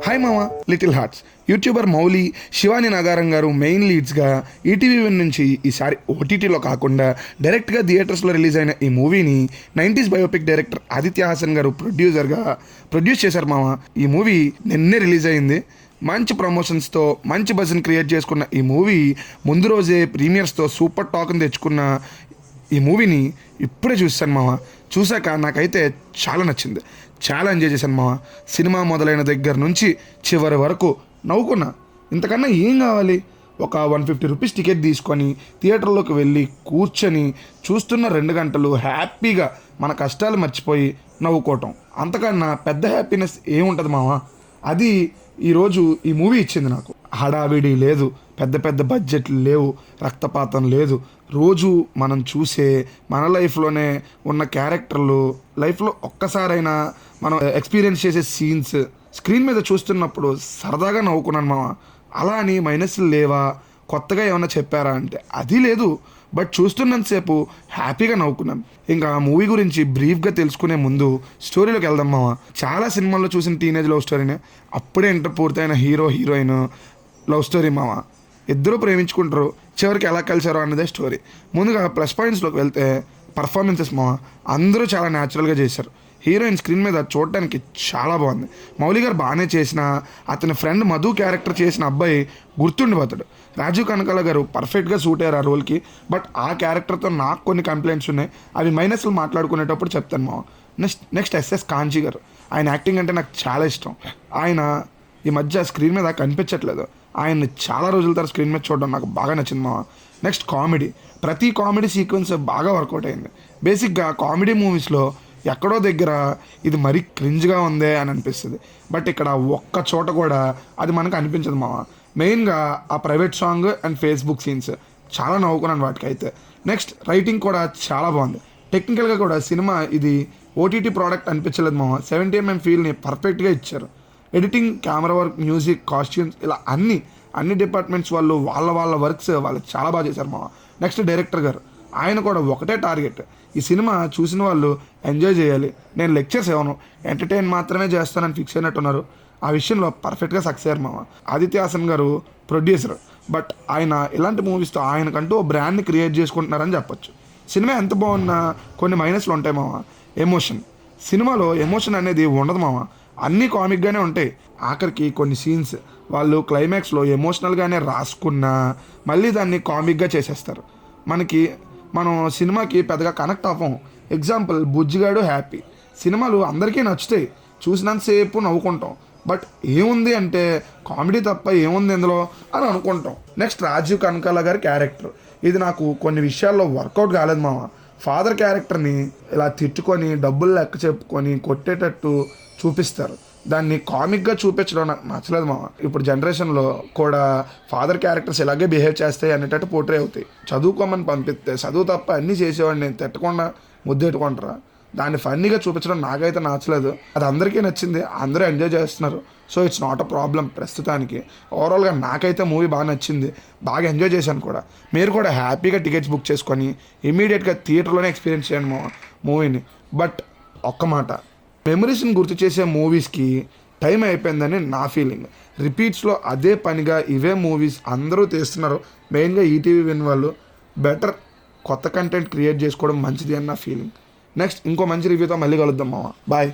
Hi మామ little hearts YouTuber Mouli Shivani Nagaram గారు main లీడ్స్గా ఈటీవీ1 నుంచి ఈసారి ఓటీటీలో కాకుండా డైరెక్ట్గా థియేటర్స్లో రిలీజ్ అయిన ఈ మూవీని 90s biopic director Aditya Haasan గారు ప్రొడ్యూసర్గా ప్రొడ్యూస్ చేశారు మామ. ఈ మూవీ నిన్నే రిలీజ్ అయింది. మంచి ప్రమోషన్స్తో మంచి బజ్ని క్రియేట్ చేసుకున్న ఈ మూవీ ముందు రోజే ప్రీమియర్స్తో సూపర్ టాక్ని తెచ్చుకున్న ఈ మూవీని ఇప్పుడే చూశాను మామ. చూశాక నాకైతే చాలా నచ్చింది, చాలా ఎంజాయ్ చేశాను మామ. సినిమా మొదలైన దగ్గర నుంచి చివరి వరకు నవ్వుకున్నా. ఇంతకన్నా ఏం కావాలి? ఒక 150 రూపీస్ టికెట్ తీసుకొని థియేటర్లోకి వెళ్ళి కూర్చొని చూస్తున్న 2 గంటలు హ్యాపీగా మన కష్టాలు మర్చిపోయి నవ్వుకోవటం, అంతకన్నా పెద్ద హ్యాపీనెస్ ఏముంటుంది మామ. అది ఈరోజు ఈ మూవీ ఇచ్చింది నాకు. హడావిడి లేదు, పెద్ద పెద్ద బడ్జెట్లు లేవు, రక్తపాతం లేదు. రోజు మనం చూసే మన లైఫ్లోనే ఉన్న క్యారెక్టర్లు లైఫ్లో ఒక్కసారైనా మనం ఎక్స్పీరియన్స్ చేసే సీన్స్ స్క్రీన్ మీద చూస్తున్నప్పుడు సరదాగా నవ్వుకున్నాను మామ. అలా అని మైనస్లు లేవా, కొత్తగా ఏమైనా చెప్పారా అంటే అది లేదు. బట్ చూస్తున్నంతసేపు హ్యాపీగా నవ్వుకున్నాను. ఇంకా మూవీ గురించి బ్రీఫ్గా తెలుసుకునే ముందు స్టోరీలోకి వెళ్దాం మామ. చాలా సినిమాల్లో చూసిన టీనేజ్ లవ్ స్టోరీనే. అప్పుడే ఇంటర్ పూర్తయిన హీరో హీరోయిన్ లవ్ స్టోరీ మామ. ఇద్దరూ ప్రేమించుకుంటారు, చివరికి ఎలా కలిసారో అన్నదే స్టోరీ. ముందుగా ప్లస్ పాయింట్స్లోకి వెళ్తే పర్ఫార్మెన్సెస్ మామ. అందరూ చాలా న్యాచురల్గా చేశారు. హీరోయిన్ స్క్రీన్ మీద చూడటానికి చాలా బాగుంది. మౌలి గారు బాగానే చేసిన అతని ఫ్రెండ్ మధు క్యారెక్టర్ చేసిన అబ్బాయి గుర్తుండిపోతాడు. రాజీవ్ కనకాల గారు పర్ఫెక్ట్గా సూట్ అయ్యారు ఆ రోల్కి. బట్ ఆ క్యారెక్టర్తో నాకు కొన్ని కంప్లైంట్స్ ఉన్నాయి, అవి మైనస్లు మాట్లాడుకునేటప్పుడు చెప్తాను మామ. నెక్స్ట్ ఎస్ఎస్ కాంచీ గారు. ఆయన యాక్టింగ్ అంటే నాకు చాలా ఇష్టం. ఆయన ఈ మధ్య స్క్రీన్ మీద కనిపించట్లేదు. ఆయన్ని చాలా రోజుల తర్వాత స్క్రీన్ మీద చూడడం నాకు బాగా నచ్చింది మామ. Next comedy. ప్రతి కామెడీ సీక్వెన్స్ బాగా వర్కౌట్ అయింది. బేసిక్గా కామెడీ మూవీస్లో ఎక్కడో దగ్గర ఇది మరీ క్రింజ్గా ఉందే అని అనిపిస్తుంది. బట్ ఇక్కడ ఒక్క చోట కూడా అది మనకు అనిపించదు మామ. మెయిన్గా ఆ private song and Facebook scenes చాలా నవ్వుకున్నాను వాటికైతే. నెక్స్ట్ రైటింగ్ కూడా చాలా బాగుంది. టెక్నికల్గా కూడా సినిమా ఇది ఓటీటీ ప్రోడక్ట్ అనిపించలేదు మామ. 70mm ఫీల్ని పర్ఫెక్ట్గా ఇచ్చారు. Editing, camera work, music, costumes ఇలా అన్ని డిపార్ట్మెంట్స్ వాళ్ళు వాళ్ళ వర్క్స్ వాళ్ళు చాలా బాగా చేశారు మామ. నెక్స్ట్ డైరెక్టర్ గారు. ఆయన కూడా ఒకటే టార్గెట్, ఈ సినిమా చూసిన వాళ్ళు ఎంజాయ్ చేయాలి, నేను లెక్చర్స్ ఇవ్వను, ఎంటర్టైన్ మాత్రమే చేస్తానని ఫిక్స్ అయినట్టున్నారు. ఆ విషయంలో పర్ఫెక్ట్గా సక్సెస్ అయ్యారు మామ. ఆదిత్య హాసన్ గారు ప్రొడ్యూసర్. బట్ ఆయన ఇలాంటి మూవీస్తో ఆయనకంటూ ఓ బ్రాండ్ని క్రియేట్ చేసుకుంటున్నారని చెప్పొచ్చు. సినిమా ఎంత బాగున్నా కొన్ని మైనస్లు ఉంటాయి మామ. ఎమోషన్. సినిమాలో ఎమోషన్ అనేది ఉండదు మామ. అన్నీ కామిక్గానే ఉంటాయి. ఆఖరికి కొన్ని సీన్స్ వాళ్ళు క్లైమాక్స్లో ఎమోషనల్గానే రాసుకున్నా మళ్ళీ దాన్ని కామిక్గా చేసేస్తారు. మనం సినిమాకి పెద్దగా కనెక్ట్ అవ్వం. Example Bujjigadu Happy. సినిమాలు అందరికీ నచ్చుతాయి, చూసినంతసేపు నవ్వుకుంటాం. బట్ ఏముంది అంటే కామెడీ తప్ప ఏముంది ఇందులో అని అనుకుంటాం. నెక్స్ట్ రాజీవ్ కనకాల గారి క్యారెక్టర్. ఇది నాకు కొన్ని విషయాల్లో వర్కౌట్ కాలేదు మామ. ఫాదర్ క్యారెక్టర్ని ఇలా తిట్టుకొని డబ్బులు లెక్క చెప్పుకొని కొట్టేటట్టు చూపిస్తారు. దాన్ని కామిక్గా చూపించడం నాకు నచ్చలేదు మామ. ఇప్పుడు జనరేషన్లో కూడా ఫాదర్ క్యారెక్టర్స్ ఇలాగే బిహేవ్ చేస్తాయి అనేటట్టు పోర్ట్రే అవుతాయి. చదువుకోమని పంపిస్తే చదువు తప్ప అన్నీ చేసేవాడిని నేను తిట్టకుండా ముద్దెట్టుకుంటారా, దాన్ని ఫన్నీగా చూపించడం నాకైతే నచ్చలేదు. అది అందరికీ నచ్చింది, అందరూ ఎంజాయ్ చేస్తున్నారు. So it's not a problem ప్రస్తుతానికి. ఓవరాల్గా నాకైతే మూవీ బాగా నచ్చింది, బాగా ఎంజాయ్ చేశాను కూడా. మీరు కూడా హ్యాపీగా టికెట్స్ బుక్ చేసుకొని ఇమీడియట్గా థియేటర్లోనే ఎక్స్పీరియన్స్ చేయండి మూవీని. బట్ ఒక్క మాట, మెమరీస్ని గుర్తు చేసే మూవీస్కి టైం అయిపోయిందని నా ఫీలింగ్. రిపీట్స్లో అదే పనిగా ఇవే మూవీస్ అందరూ తీస్తున్నారు. మెయిన్గా ఈటీవీ1 వాళ్ళు బెటర్ కొత్త కంటెంట్ క్రియేట్ చేసుకోవడం మంచిది అని నా ఫీలింగ్. నెక్స్ట్ ఇంకో మంచి రివ్యూతో మళ్ళీ కలుద్దాం మామ. బాయ్.